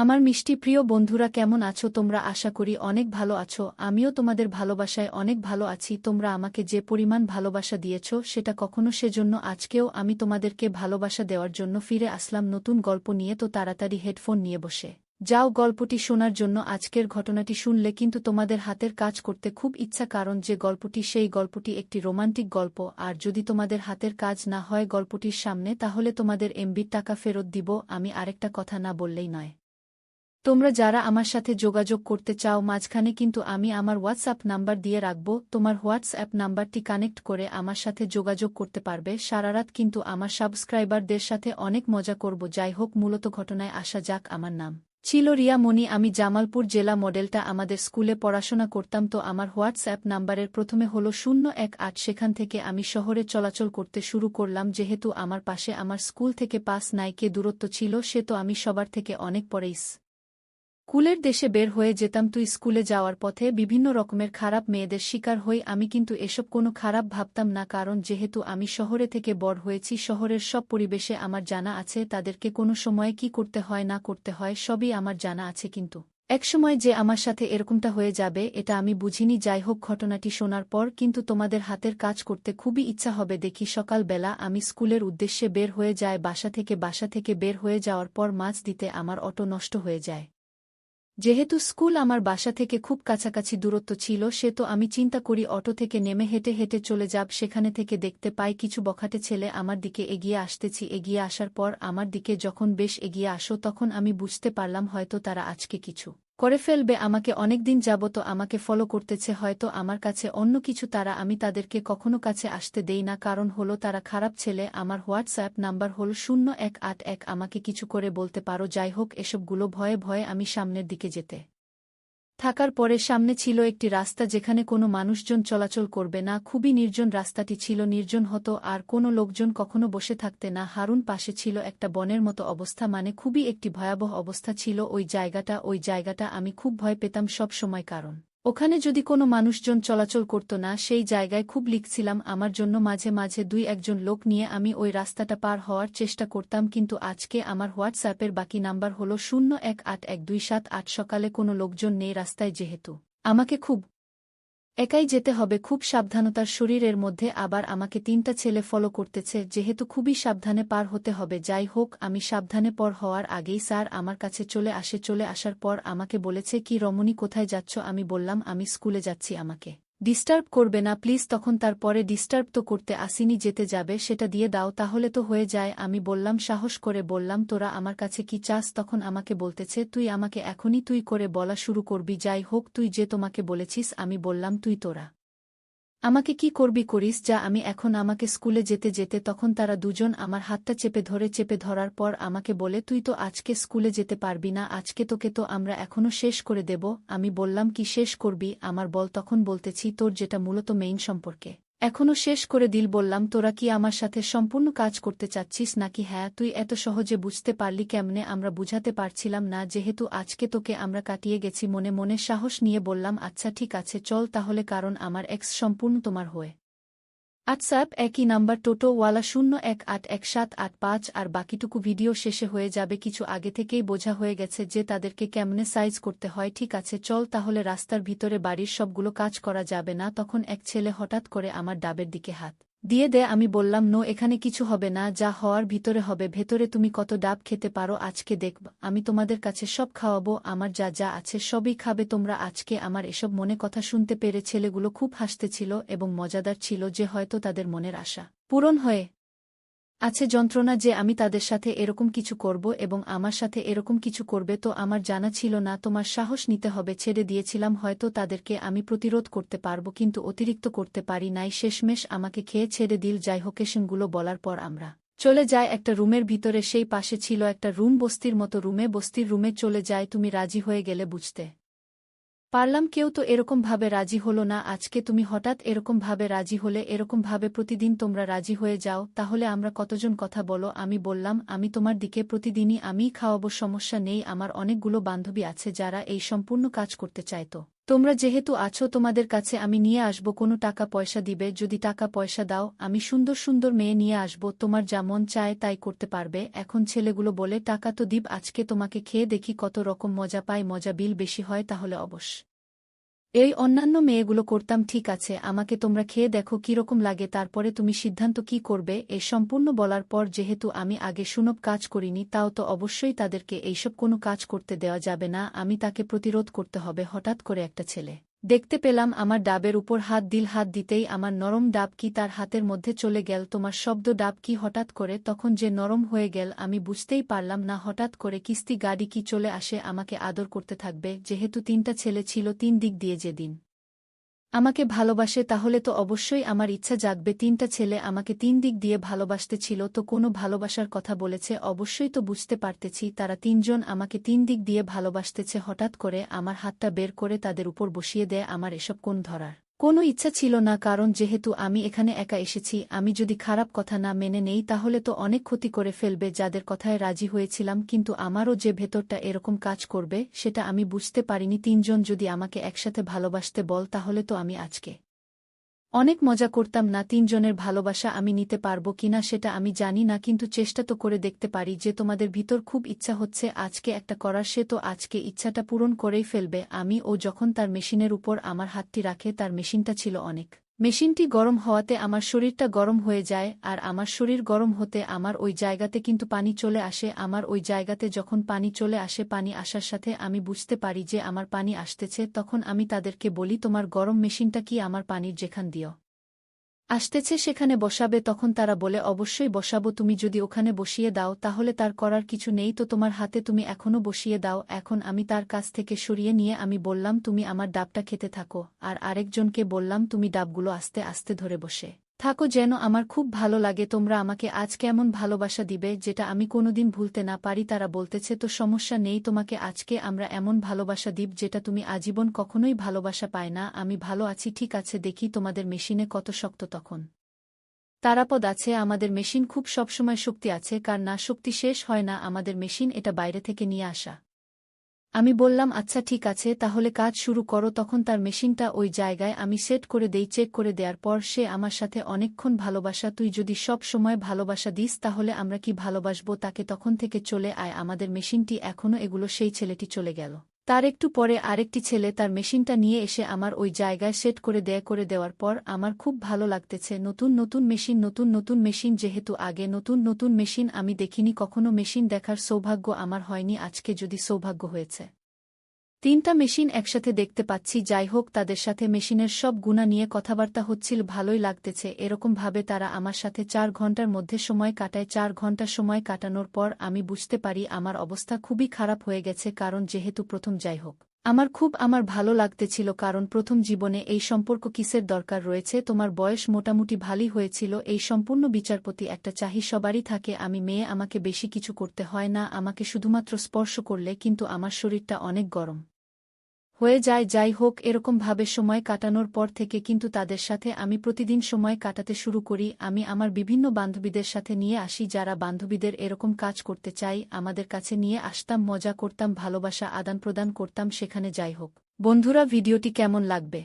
আমার মিষ্টি প্রিয় বন্ধুরা, কেমন আছো তোমরা? আশা করি অনেক ভালো আছো। আমিও তোমাদের ভালোবাসায় অনেক ভালো আছি। তোমরা আমাকে যে পরিমাণ ভালোবাসা দিয়েছ সেটা কখনো, সেজন্য আজকেও আমি তোমাদেরকে ভালোবাসা দেওয়ার জন্য ফিরে আসলাম নতুন গল্প নিয়ে। তো তাড়াতাড়ি হেডফোন নিয়ে বসে যাও গল্পটি শোনার জন্য। আজকের ঘটনাটি শুনলে কিন্তু তোমাদের হাতের কাজ করতে খুব ইচ্ছা, কারণ যে গল্পটি, সেই গল্পটি একটি রোমান্টিক গল্প। আর যদি তোমাদের হাতের কাজ না হয় গল্পটির সামনে, তাহলে তোমাদের এমবির টাকা ফেরত দিব। আমি আরেকটা কথা না বললেই নয়। তোমরা যারা আমার সাথে যোগাযোগ করতে চাও, মাঝখানে কিন্তু আমি আমার হোয়াটসঅ্যাপ নাম্বার দিয়ে রাখব। তোমার হোয়াটসঅ্যাপ নাম্বারটি কানেক্ট করে আমার সাথে যোগাযোগ করতে পারবে। সারারাত কিন্তু আমার সাবস্ক্রাইবারদের সাথে অনেক মজা করব। যাই হোক, মূলত ঘটনায় আসা যাক। আমার নাম ছিল রিয়া মনি। আমি জামালপুর জেলা মডেলটা আমাদের স্কুলে পড়াশোনা করতাম। তো আমার হোয়াটসঅ্যাপ নাম্বারের প্রথমে হলো 018। সেখান থেকে আমি শহরে চলাচল করতে শুরু করলাম। যেহেতু আমার পাশে আমার স্কুল থেকে 5 দূরত্ব ছিল, সে তো আমি সবার থেকে অনেক পরেই স্কুলের দেশে বের হয়ে যেতাম। তুই স্কুলে যাওয়ার পথে বিভিন্ন রকমের খারাপ মেয়েদের শিকার হই। আমি কিন্তু এসব কোনো খারাপ ভাবতাম না, কারণ যেহেতু আমি শহরে থেকে বড় হয়েছি, শহরের সব পরিবেশে আমার জানা আছে। তাদেরকে কোনো সময়ে কি করতে হয় না করতে হয় সবই আমার জানা আছে। কিন্তু একসময় যে আমার সাথে এরকমটা হয়ে যাবে এটা আমি বুঝিনি। যাই হোক, ঘটনাটি শোনার পর কিন্তু তোমাদের হাতের কাজ করতে খুবই ইচ্ছা হবে। দেখি সকালবেলা আমি স্কুলের উদ্দেশ্যে বের হয়ে যাই। বাসা থেকে বের হয়ে যাওয়ার পর মাঝ দিতে আমার অটো নষ্ট হয়ে যায়। যেহেতু স্কুল আমার বাসা থেকে খুব কাছাকাছি দূরত্ব ছিল, সে তো আমি চিন্তা করি অটো থেকে নেমে হেঁটে হেঁটে চলে যাব। সেখানে থেকে দেখতে পাই কিছু বখাটে ছেলে আমার দিকে এগিয়ে আসতেছি। এগিয়ে আসার পর আমার দিকে যখন বেশ এগিয়ে আসো, তখন আমি বুঝতে পারলাম হয়তো তারা আজকে কিছু করে ফেলবে। আমাকে অনেকদিন যাবত আমাকে ফলো করতেছে, হয়তো আমার কাছে অন্য কিছু। আমি তাদেরকে কখনো কাছে আসতে দেই না, কারণ হলো তারা খারাপ ছেলে। আমার হোয়াটসঅ্যাপ নাম্বার হল 0181। আমাকে কিছু করে বলতে পারো। যাই হোক, এসবগুলো ভয়ে ভয়ে আমি সামনের দিকে যেতে থাকার পরে সামনে ছিল একটি রাস্তা যেখানে কোনো মানুষজন চলাচল করবে না। খুবই নির্জন রাস্তাটি ছিল, নির্জন হতো আর কোনো লোকজন কখনো বসে থাকতে না। হারুন পাশে ছিল একটা বনের মতো অবস্থা, মানে খুবই একটি ভয়াবহ অবস্থা ছিল ওই জায়গাটা আমি খুব ভয় পেতাম সব সময়, কারণ ওখানে যদি কোনো মানুষজন চলাচল করত না। সেই জায়গায় খুব লিখছিলাম আমার জন্য। মাঝে মাঝে 2-1 লোক নিয়ে আমি ওই রাস্তাটা পার হওয়ার চেষ্টা করতাম। কিন্তু আজকে আমার হোয়াটসঅ্যাপের বাকি নাম্বার হল 01812778। সকালে কোনো লোকজন নেই রাস্তায়, যেহেতু আমাকে খুব একাই যেতে হবে, খুব সাবধানতার শরীরের মধ্যে। আবার আমাকে 3টা ছেলে ফলো করতেছে, যেহেতু খুবই সাবধানে পার হতে হবে। যাই হোক, আমি সাবধানে পর হওয়ার আগেই স্যার আমার কাছে চলে আসে। চলে আসার পর আমাকে বলেছে, কি রমণী, কোথায় যাচ্ছ? আমি বললাম আমি স্কুলে যাচ্ছি, আমাকে ডিস্টার্ব করবে না প্লিজ। তখন তারপরে ডিস্টার্ব তো করতে আসিনি, যেতে যাবে সেটা দিয়ে দাও তাহলে তো হয়ে যায়। আমি বললাম, সাহস করে বললাম, তোরা আমার কাছে কি চাস? তখন আমাকে বলতেছে, তুই আমাকে এখনই তুই করে বলা শুরু করবি? যাই হোক, তুই যে তোমাকে বলেছিস। আমি বললাম, তুই তোরা আমাকে কি করবি করিস, যা আমি এখন। আমাকে স্কুলে যেতে যেতে তখন তারা দুজন আমার হাতটা চেপে ধরার পর আমাকে বলে, তুই তো আজকে স্কুলে যেতে পারবি না, আজকে তোকে তো আমরা এখনো শেষ করে দেব। আমি বললাম, কি শেষ করবি আমার বল? তখন বলতেছি, তোর যেটা মূলত মেইন সম্পর্কে এখনো শেষ করে দিল। বললাম, তোরা কি আমার সাথে সম্পূর্ণ কাজ করতে চাচ্ছিস নাকি? হ্যাঁ। তুই এত সহজে বুঝতে পারলি কেমনে? আমরা বুঝাতে পারছিলাম না, যেহেতু আজকে তোকে আমরা কাটিয়ে গেছি। মনে মনে সাহস নিয়ে বললাম, আচ্ছা ঠিক আছে চল তাহলে, কারণ আমার এক্স সম্পূর্ণ তোমার হয়ে হোয়াটসঅ্যাপ একই নাম্বার টোটোওয়ালা 01811785। আর বাকিটুকু ভিডিও শেষে হয়ে যাবে। কিছু আগে থেকেই বোঝা হয়ে গেছে যে তাদেরকে কেমনে সাইজ করতে হয়। ঠিক আছে চল তাহলে, রাস্তার ভিতরে বাড়ির সবগুলো কাজ করা যাবে না। তখন এক ছেলে হঠাৎ করে আমার ডাবের দিকে হাত দিয়ে দে। আমি বললাম, নো, এখানে কিছু হবে না, যা হওয়ার ভিতরে হবে। ভেতরে তুমি কত ডাব খেতে পারো আজকে দেখব। আমি তোমাদের কাছে সব খাওয়াবো, আমার যা যা আছে সবই খাবে তোমরা আজকে। আমার এসব মনে কথা শুনতে পেরে ছেলেগুলো খুব হাসতেছিল এবং মজাদার ছিল যে হয়তো তাদের মনের আশা পূরণ হয়ে আছে। যন্ত্রণা যে আমি তাদের সাথে এরকম কিছু করব এবং আমার সাথে এরকম কিছু করবে তো আমার জানা ছিল না। তোমার সাহস নিতে হবে। ছেড়ে দিয়েছিলাম হয়তো তাদেরকে আমি প্রতিরোধ করতে পারব, কিন্তু অতিরিক্ত করতে পারি নাই। শেষমেশ আমাকে খেয়ে ছেড়ে দিল। যাই হোকেশনগুলো বলার পর আমরা চলে যায় একটা রুমের ভিতরে। সেই পাশে ছিল একটা রুম, বস্তির মতো বস্তির রুমে চলে যায়। তুমি রাজি হয়ে গেলে বুঝতে পারলাম কেউ তো এরকম ভাবে রাজি হলো না। আজকে তুমি হঠাৎ এরকম ভাবে রাজি হলে, এরকম ভাবে প্রতিদিন তোমরা রাজি হয়ে যাও, তাহলে আমরা কতজন কথা বলো? আমি বললাম, আমি তোমার দিকে প্রতিদিনই আমিই খাওয়াবো, সমস্যা নেই। আমার অনেকগুলো বান্ধবী আছে যারা এই সম্পূর্ণ কাজ করতে চায়। তো তোমরা যেহেতু আছো তোমাদের কাছে আমি নিয়ে আসব, কোনো টাকা পয়সা দিবে, যদি টাকা পয়সা দাও আমি সুন্দর সুন্দর মেয়ে নিয়ে আসব, তোমার যা মন চায় তাই করতে পারবে। এখন ছেলেগুলো বলে টাকা তো দিব, আজকে তোমাকে খেয়ে দেখি কত রকম মজা পাই, মজা বিল বেশি হয় তাহলে অবশ্য এই অন্যান্য মেয়েগুলো করতাম, ঠিক আছে আমাকে তোমরা খেয়ে দেখো কিরকম লাগে, তারপরে তুমি সিদ্ধান্ত কি করবে। এই সম্পূর্ণ বলার পর যেহেতু আমি আগে সুনব কাজ করিনি, তাও তো অবশ্যই তাদেরকে এইসব কোনো কাজ করতে দেওয়া যাবে না, আমি তাকে প্রতিরোধ করতে হবে। হঠাৎ করে একটা ছেলে দেখতে পেলাম আমার ডাবের উপর হাত দিল, হাত দিতেই আমার নরম ডাব কি তার হাতের মধ্যে চলে গেল। তোমার শব্দ ডাব কি হঠাৎ করে তখন যে নরম হয়ে গেল আমি বুঝতেই পারলাম না। হঠাৎ করে কিস্তি গাড়ি কি চলে আসে আমাকে আদর করতে থাকবে। যেহেতু 3টা ছেলে ছিল 3 দিক দিয়ে যেদিন আমাকে ভালোবাসে, তাহলে তো অবশ্যই আমার ইচ্ছা জাগবে 3টা ছেলে আমাকে 3 দিক দিয়ে ভালোবাসতে ছিল, তো কোনো ভালোবাসার কথা বলেছে অবশ্যই, তো বুঝতে পারতেছি তারা 3জন আমাকে 3 দিক দিয়ে ভালোবাসতেছে। হঠাৎ করে আমার হাতটা বের করে তাদের উপর বসিয়ে দেয়। আমার এসব কোন ধরার কোনো ইচ্ছা ছিল না, কারণ যেহেতু আমি এখানে একা এসেছি, আমি যদি খারাপ কথা না মেনে নেই তাহলে তো অনেক ক্ষতি করে ফেলবে। যাদের কথায় রাজি হয়েছিলাম, কিন্তু আমারও যে ভেতরটা এরকম কাজ করবে সেটা আমি বুঝতে পারিনি। 3জন যদি আমাকে একসাথে ভালোবাসতে বল তাহলে তো আমি আজকে অনেক মজা করতাম না। 3জনের ভালোবাসা আমি নিতে পারবো কিনা সেটা আমি জানি না, কিন্তু চেষ্টা তো করে দেখতে পারি। যে তোমাদের ভিতর খুব ইচ্ছা হচ্ছে আজকে একটা করার, সে তো আজকে ইচ্ছাটা পূরণ করেই ফেলবে। আমি ও যখন তার মেশিনের উপর আমার হাতটি রাখে, তার মেশিনটা ছিল অনেক, মেশিনটি গরম হওয়াতে আমার শরীরটা গরম হয়ে যায়, আর আমার শরীর গরম হতে আমার ওই জায়গাতে কিন্তু পানি চলে আসে। আমার ওই জায়গাতে যখন পানি চলে আসে, পানি আসার সাথে আমি বুঝতে পারি যে আমার পানি আসতেছে, তখন আমি তাদেরকে বলি তোমার গরম মেশিনটা কি আমার পানির যেখান দিও আসতেছে সেখানে বসাবে। তখন তারা বলে অবশ্যই বসাবো, তুমি যদি ওখানে বসিয়ে দাও তাহলে তার করার কিছু নেই, তো তোমার হাতে তুমি এখনও বসিয়ে দাও। এখন আমি তার কাছ থেকে সরিয়ে নিয়ে আমি বললাম তুমি আমার ডাবটা খেতে থাকো, আর আরেকজনকে বললাম তুমি ডাবগুলো আস্তে আস্তে ধরে বসে থাকো, যেন আমার খুব ভালো লাগে। তোমরা আমাকে আজ কেমন ভালোবাসা দিবে যেটা আমি কোনোদিন ভুলতে না পারি। তারা বলতেছে তো সমস্যা নেই, তোমাকে আজকে আমরা এমন ভালোবাসা দিব যেটা তুমি আজীবন কখনোই ভালোবাসা পায় না। আমি ভালো আছি, ঠিক আছে দেখি তোমাদের মেশিনে কত শক্ত। তখন তারাপদ আছে, আমাদের মেশিন খুব সবসময় শক্তি আছে, কার না শক্তি শেষ হয় না আমাদের মেশিন, এটা বাইরে থেকে নিয়ে আসা। আমি বললাম আচ্ছা ঠিক আছে তাহলে কাজ শুরু করো। তখন তার মেশিনটা ওই জায়গায় আমি সেট করে দেই। চেক করে দেওয়ার পর সে আমার সাথে অনেকক্ষণ ভালোবাসা, তুই যদি সব সময় ভালোবাসা দিস তাহলে আমরা কি ভালোবাসবো তাকে, তখন থেকে চলে আয় আমাদের মেশিনটি এখনও এগুলো। সেই ছেলেটি চলে গেল, তার একটু পরে আরেকটি ছেলে তার মেশিনটা নিয়ে এসে আমার ওই জায়গায় সেট করে দেয়। করে দেওয়ার পর আমার খুব ভালো লাগতেছে, নতুন নতুন মেশিন, নতুন নতুন মেশিন, যেহেতু আগে নতুন নতুন মেশিন আমি দেখিনি কখনো, মেশিন দেখার সৌভাগ্য আমার হয়নি, আজকে যদি সৌভাগ্য হয়েছে। 3টা মেশিন একসাথে দেখতে পাচ্ছি। যাই হোক, তাদের সাথে মেশিনের সব গুণা নিয়ে কথাবার্তা হচ্ছিল, ভালোই লাগতেছে। এরকমভাবে তারা আমার সাথে 4 ঘন্টার মধ্যে সময় কাটায়। 4 ঘন্টা সময় কাটানোর পর আমি বুঝতে পারি আমার অবস্থা খুবই খারাপ হয়ে গেছে, কারণ যেহেতু প্রথম, যাই হোক আমার ভালো লাগতেছিল, কারণ প্রথম জীবনে এই সম্পর্ক কিসের দরকার রয়েছে। তোমার বয়স মোটামুটি ভালোই হয়েছিল। এই সম্পূর্ণ বিচারপতি একটা চাহি সবারই থাকে, আমি মেয়ে, আমাকে বেশি কিছু করতে হয় না, আমাকে শুধুমাত্র স্পর্শ করলে কিন্তু আমার শরীরটা অনেক গরম হয়ে যায়। যাই হোক, এরকমভাবে সময় কাটানোর পর থেকে কিন্তু তাদের সাথে আমি প্রতিদিন সময় কাটাতে শুরু করি। আমি আমার বিভিন্ন বান্ধবীদের সাথে নিয়ে আসি, যারা বান্ধবীদের এরকম কাজ করতে চাই আমাদের কাছে নিয়ে আসতাম, মজা করতাম, ভালোবাসা আদান প্রদান করতাম সেখানে। যাই হোক বন্ধুরা, ভিডিওটি কেমন লাগবে